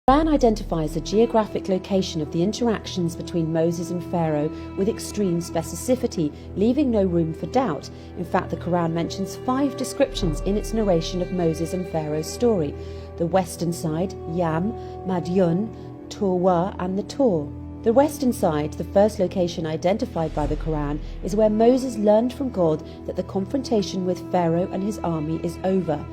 The Quran identifies the geographic location of the interactions between Moses and Pharaoh with extreme specificity, leaving no room for doubt. In fact, the Quran mentions 5 descriptions in its narration of Moses and Pharaoh's story: the western side, Yam, Madyun, Turwa and the Tor. The western side, the first location identified by the Quran, is where Moses learned from God that the confrontation with Pharaoh and his army is over.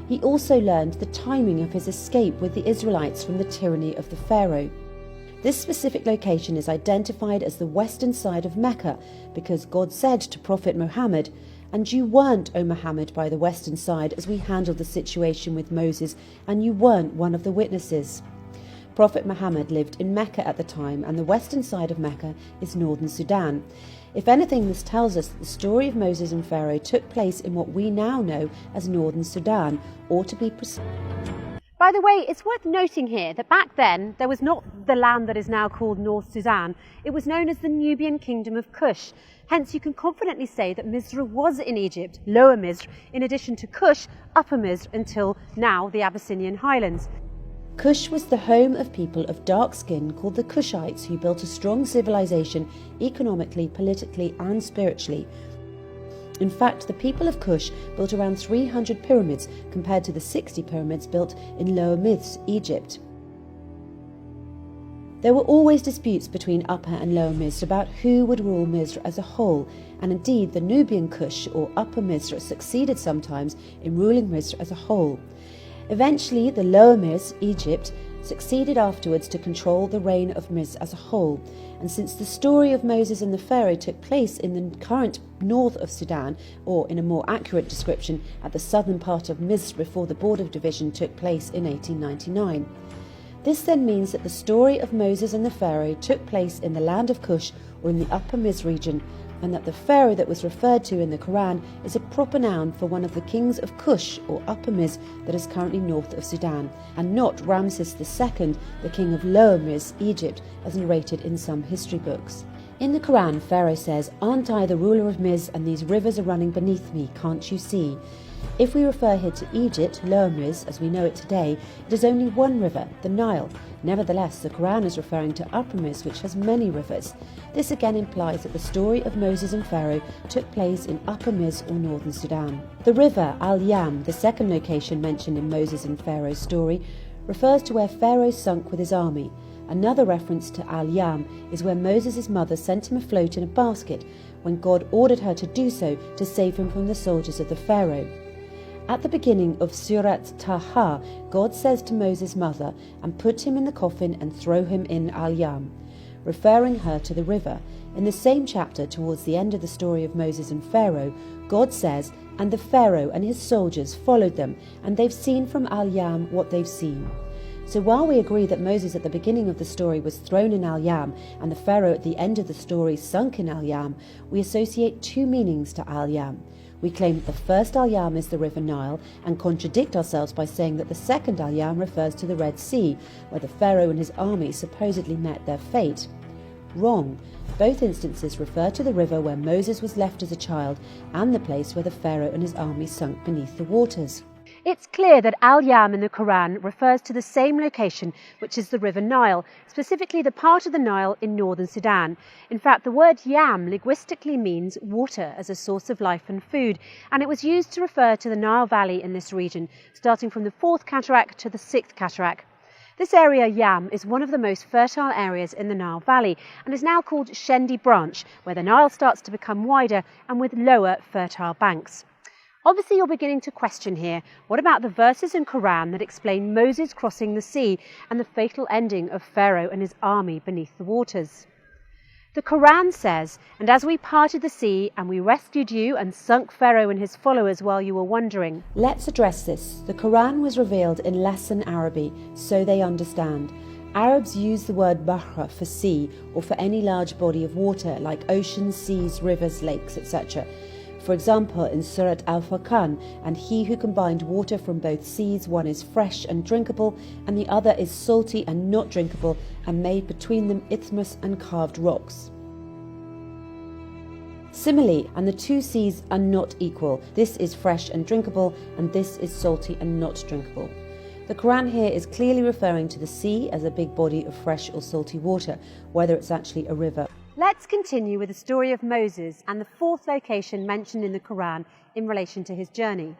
He also learned the timing of his escape with the Israelites from the tyranny of the Pharaoh. This specific location is identified as the western side of Mecca because God said to Prophet Muhammad, "And you weren't, O Muhammad, by the western side as we handled the situation with Moses, and you weren't one of the witnesses." Prophet Muhammad lived in Mecca at the time, and the western side of Mecca is northern Sudan. If anything, this tells us that the story of Moses and Pharaoh took place in what we now know as northern Sudan, or to be precise. By the way, it's worth noting here that back then there was not the land that is now called North Sudan. It was known as the Nubian Kingdom of Kush. Hence you can confidently say that Misr was in Egypt, Lower Misr, in addition to Kush, Upper Misr, until now the Abyssinian Highlands. Kush was the home of people of dark skin called the Kushites, who built a strong civilization economically, politically and spiritually. In fact, the people of Kush built around 300 pyramids compared to the 60 pyramids built in Lower Misr, Egypt. There were always disputes between Upper and Lower Misr about who would rule Misr as a whole, and indeed the Nubian Kush or Upper Misr succeeded sometimes in ruling Misr as a whole. Eventually, the Lower Misr, Egypt, succeeded afterwards to control the reign of Misr as a whole. And since the story of Moses and the Pharaoh took place in the current north of Sudan, or in a more accurate description, at the southern part of Misr before the border division took place in 1899. This then means that the story of Moses and the Pharaoh took place in the land of Kush, or in the Upper Misr region, and that the Pharaoh that was referred to in the Quran is a proper noun for one of the kings of Kush, or Upper Misr, that is currently north of Sudan, and not Ramses II, the king of Lower Misr, Egypt, as narrated in some history books. In the Quran, Pharaoh says, "Aren't I the ruler of Misr, and these rivers are running beneath me, can't you see?" If we refer here to Egypt, Lower Misr, as we know it today, it is only one river, the Nile. Nevertheless, the Quran is referring to Upper Misr, which has many rivers. This again implies that the story of Moses and Pharaoh took place in Upper Misr or northern Sudan. The river Al-Yam, the second location mentioned in Moses and Pharaoh's story, refers to where Pharaoh sunk with his army. Another reference to Al-Yam is where Moses' mother sent him afloat in a basket when God ordered her to do so to save him from the soldiers of the Pharaoh. At the beginning of Surat Taha, God says to Moses' mother, "And put him in the coffin and throw him in Al-Yam," referring her to the river. In the same chapter, towards the end of the story of Moses and Pharaoh, God says, "And the Pharaoh and his soldiers followed them, and they've seen from Al-Yam what they've seen." So while we agree that Moses at the beginning of the story was thrown in Al-Yam and the Pharaoh at the end of the story sunk in Al-Yam, we associate 2 meanings to Al-Yam. We claim that the first Al-Yam is the River Nile and contradict ourselves by saying that the second Al-Yam refers to the Red Sea, where the Pharaoh and his army supposedly met their fate. Wrong. Both instances refer to the river where Moses was left as a child and the place where the Pharaoh and his army sunk beneath the waters. It's clear that Al-Yam in the Quran refers to the same location, which is the River Nile, specifically the part of the Nile in northern Sudan. In fact, the word yam linguistically means water as a source of life and food, and it was used to refer to the Nile Valley in this region, starting from the 4th cataract to the 6th cataract. This area, Yam, is one of the most fertile areas in the Nile Valley and is now called Shendi Branch, where the Nile starts to become wider and with lower fertile banks. Obviously, you're beginning to question here, what about the verses in Quran that explain Moses crossing the sea and the fatal ending of Pharaoh and his army beneath the waters? The Quran says, "And as we parted the sea, and we rescued you and sunk Pharaoh and his followers while you were wandering." Let's address this. The Quran was revealed in Lesson Arabic, so they understand. Arabs use the word bahra for sea, or for any large body of water like oceans, seas, rivers, lakes, etc. For example, in Surat Al-Furqan, "And he who combined water from both seas, one is fresh and drinkable, and the other is salty and not drinkable, and made between them isthmus and carved rocks." Similarly, "And the 2 seas are not equal. This is fresh and drinkable, and this is salty and not drinkable." The Quran here is clearly referring to the sea as a big body of fresh or salty water, whether it's actually a river. Let's continue with the story of Moses and the fourth location mentioned in the Quran in relation to his journey.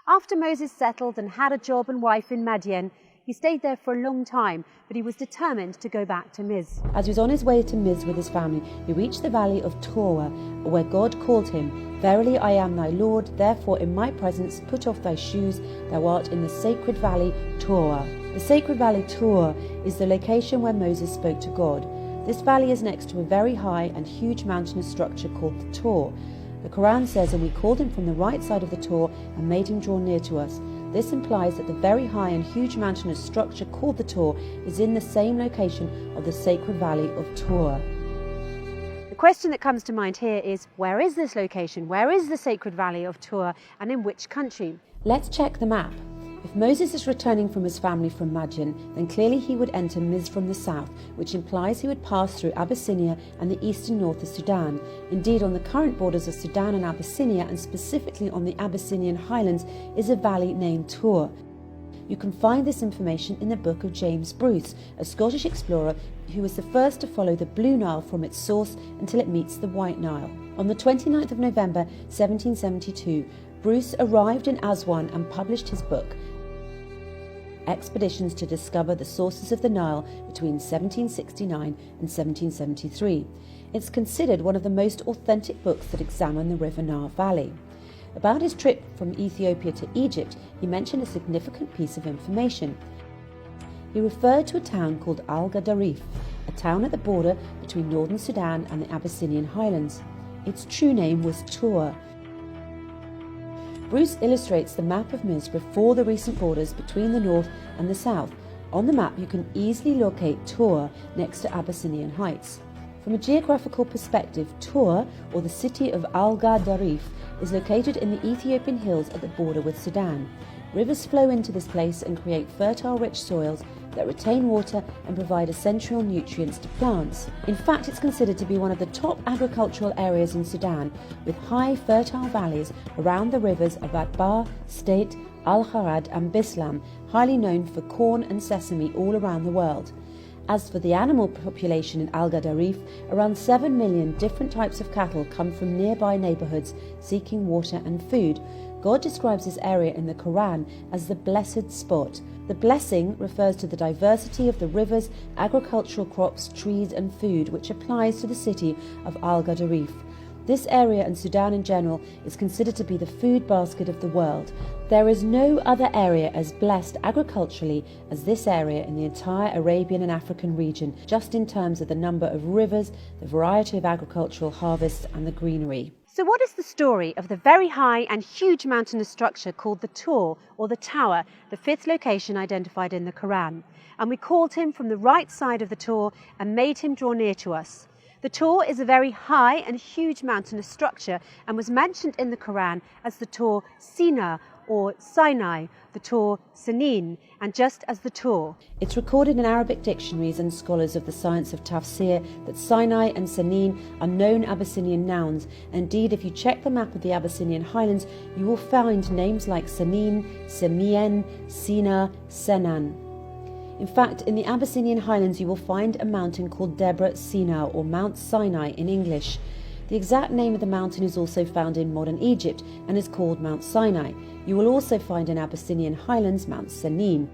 After Moses settled and had a job and wife in Madian, he stayed there for a long time, but he was determined to go back to Miz. As he was on his way to Miz with his family, he reached the valley of Torah, where God called him, "Verily I am thy Lord, therefore in my presence put off thy shoes, thou art in the sacred valley Torah." The sacred valley Torah is the location where Moses spoke to God. This valley is next to a very high and huge mountainous structure called the Tor. The Quran says, "And we called him from the right side of the Tor and made him draw near to us." This implies that the very high and huge mountainous structure called the Tor is in the same location of the sacred valley of Torah. The question that comes to mind here is, where is this location? Where is the sacred valley of Torah, and in which country? Let's check the map. If Moses is returning from his family from Madian, then clearly he would enter Miz from the south, which implies he would pass through Abyssinia and the eastern north of Sudan. Indeed, on the current borders of Sudan and Abyssinia, and specifically on the Abyssinian highlands, is a valley named Tor. You can find this information in the book of James Bruce, a Scottish explorer who was the first to follow the Blue Nile from its source until it meets the White Nile. On the 29th of November 1772, Bruce arrived in Aswan and published his book, Expeditions to Discover the Sources of the Nile between 1769 and 1773. It's considered one of the most authentic books that examine the River Nile Valley. About his trip from Ethiopia to Egypt, he mentioned a significant piece of information. He referred to a town called Al-Gadarif, a town at the border between northern Sudan and the Abyssinian highlands. Its true name was Tor. Bruce illustrates the map of Miz before the recent borders between the north and the south. On the map you can easily locate Tor next to Abyssinian Heights. From a geographical perspective, Tor, or the city of Al-Gadarif, is located in the Ethiopian hills at the border with Sudan. Rivers flow into this place and create fertile, rich soils that retain water and provide essential nutrients to plants. In fact, it's considered to be one of the top agricultural areas in Sudan, with high, fertile valleys around the rivers of Atbah, State, Al-Harad and Bislam, highly known for corn and sesame all around the world. As for the animal population in Al-Gadarif, around 7 million different types of cattle come from nearby neighbourhoods seeking water and food. God describes this area in the Quran as the blessed spot. The blessing refers to the diversity of the rivers, agricultural crops, trees and food, which applies to the city of Al-Gadarif. This area and Sudan in general is considered to be the food basket of the world. There is no other area as blessed agriculturally as this area in the entire Arabian and African region, just in terms of the number of rivers, the variety of agricultural harvests and the greenery. So what is the story of the very high and huge mountainous structure called the Tor, or the Tower, the fifth location identified in the Quran? And we called him from the right side of the Tor and made him draw near to us. The Tor is a very high and huge mountainous structure and was mentioned in the Quran as the Tor Sina or Sinai, the Tor Sanin, and just as the Tor. It's recorded in Arabic dictionaries and scholars of the science of tafsir that Sinai and Sanin are known Abyssinian nouns. Indeed, if you check the map of the Abyssinian highlands, you will find names like Sanin, Semien, Sina, Senan. In fact, in the Abyssinian highlands you will find a mountain called Debra Sina, or Mount Sinai in English. The exact name of the mountain is also found in modern Egypt and is called Mount Sinai. You will also find in Abyssinian highlands Mount Sanin.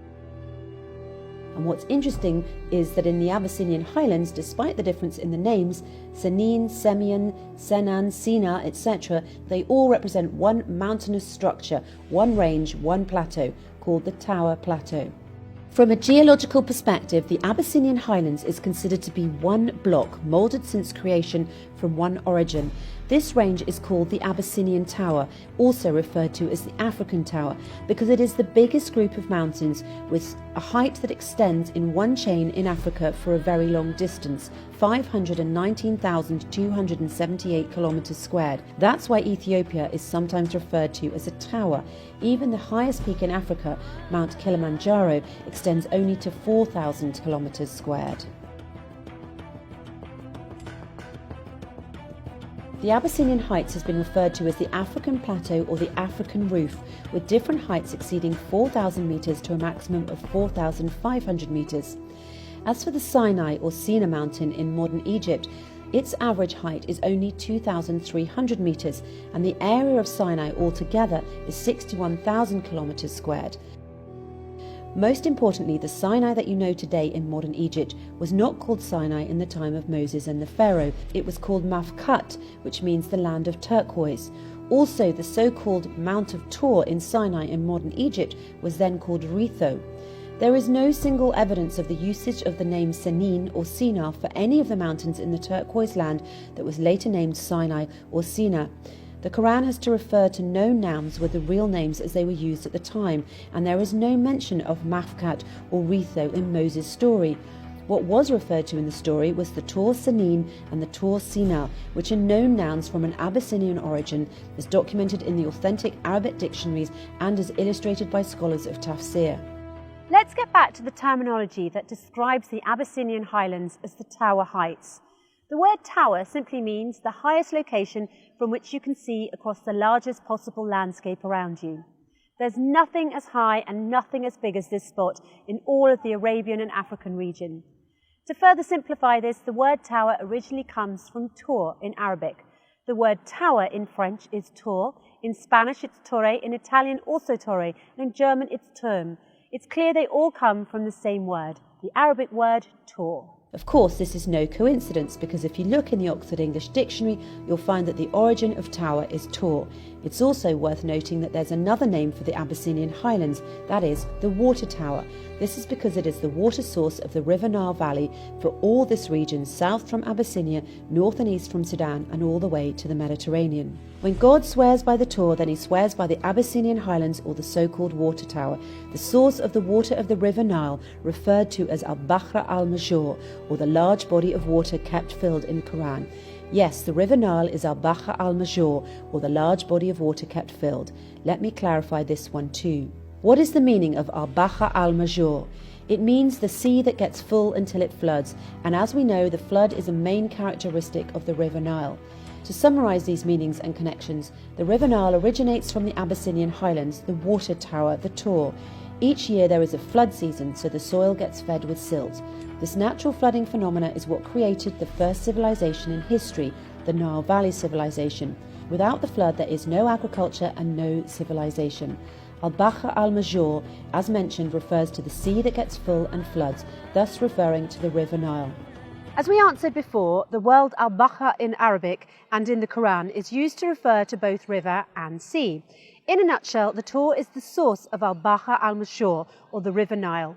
And what's interesting is that in the Abyssinian highlands, despite the difference in the names, Sanin, Semien, Senan, Sina, etc., they all represent one mountainous structure, one range, one plateau, called the Tower Plateau. From a geological perspective, the Abyssinian highlands is considered to be one block, moulded since creation from one origin. This range is called the Abyssinian Tower, also referred to as the African Tower, because it is the biggest group of mountains with a height that extends in one chain in Africa for a very long distance, 519,278 kilometers squared. That's why Ethiopia is sometimes referred to as a tower. Even the highest peak in Africa, Mount Kilimanjaro, extends only to 4,000 kilometers squared. The Abyssinian Heights has been referred to as the African Plateau or the African Roof, with different heights exceeding 4,000 metres to a maximum of 4,500 metres. As for the Sinai or Sina mountain in modern Egypt, its average height is only 2,300 metres, and the area of Sinai altogether is 61,000 kilometres squared. Most importantly, the Sinai that you know today in modern Egypt was not called Sinai in the time of Moses and the Pharaoh. It was called Mafkat, which means the land of turquoise. Also, the so-called Mount of Tor in Sinai in modern Egypt was then called Retho. There is no single evidence of the usage of the name Senin or Sina for any of the mountains in the turquoise land that was later named Sinai or Sina. The Quran has to refer to known nouns with the real names as they were used at the time, and there is no mention of Mafkat or Retho in Moses' story. What was referred to in the story was the Tor Senin and the Tor Sina, which are known nouns from an Abyssinian origin, as documented in the authentic Arabic dictionaries and as illustrated by scholars of tafsir. Let's get back to the terminology that describes the Abyssinian highlands as the Tower Heights. The word tower simply means the highest location from which you can see across the largest possible landscape around you. There's nothing as high and nothing as big as this spot in all of the Arabian and African region. To further simplify this, the word tower originally comes from tour in Arabic. The word tower in French is tour, in Spanish it's torre, in Italian also torre, and in German it's Turm. It's clear they all come from the same word, the Arabic word tour. Of course, this is no coincidence, because if you look in the Oxford English Dictionary, you'll find that the origin of tower is tor. It's also worth noting that there's another name for the Abyssinian highlands, that is, the water tower. This is because it is the water source of the River Nile Valley for all this region, south from Abyssinia, north and east from Sudan, and all the way to the Mediterranean. When God swears by the Tor, then he swears by the Abyssinian highlands, or the so-called water tower, the source of the water of the River Nile, referred to as al-Bahr al-Major, or the large body of water kept filled in the Quran. Yes, the River Nile is al-Bahr al-Major, or the large body of water kept filled. Let me clarify this one too. What is the meaning of al-Bahr al-Major? It means the sea that gets full until it floods, and as we know, the flood is a main characteristic of the River Nile. To summarise these meanings and connections, the River Nile originates from the Abyssinian highlands, the water tower, the Tor. Each year there is a flood season, so the soil gets fed with silt. This natural flooding phenomena is what created the first civilization in history, the Nile Valley civilization. Without the flood, there is no agriculture and no civilization. Al-Bahr al-Major, as mentioned, refers to the sea that gets full and floods, thus referring to the River Nile. As we answered before, the word al-Bahr in Arabic and in the Quran is used to refer to both river and sea. In a nutshell, the Tor is the source of al-Bahr al-Major, or the River Nile.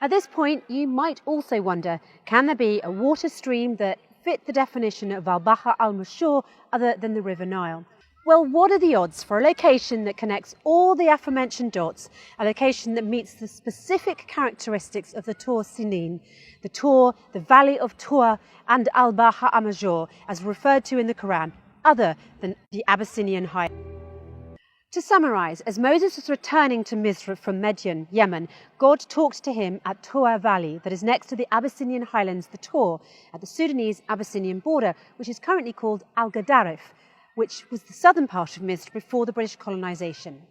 At this point, you might also wonder, can there be a water stream that fit the definition of al-Bahr al-Major other than the River Nile? Well, what are the odds for a location that connects all the aforementioned dots, a location that meets the specific characteristics of the Tor Sinin, the Tor, the Valley of Tor, and al-Bahr al-Major, as referred to in the Quran, other than the Abyssinian Highlands? To summarise, as Moses was returning to Misr from Midian, Yemen, God talked to him at Tor Valley, that is next to the Abyssinian highlands, the Tor, at the Sudanese-Abyssinian border, which is currently called Al-Gadarif, which was the southern part of Misr before the British colonisation.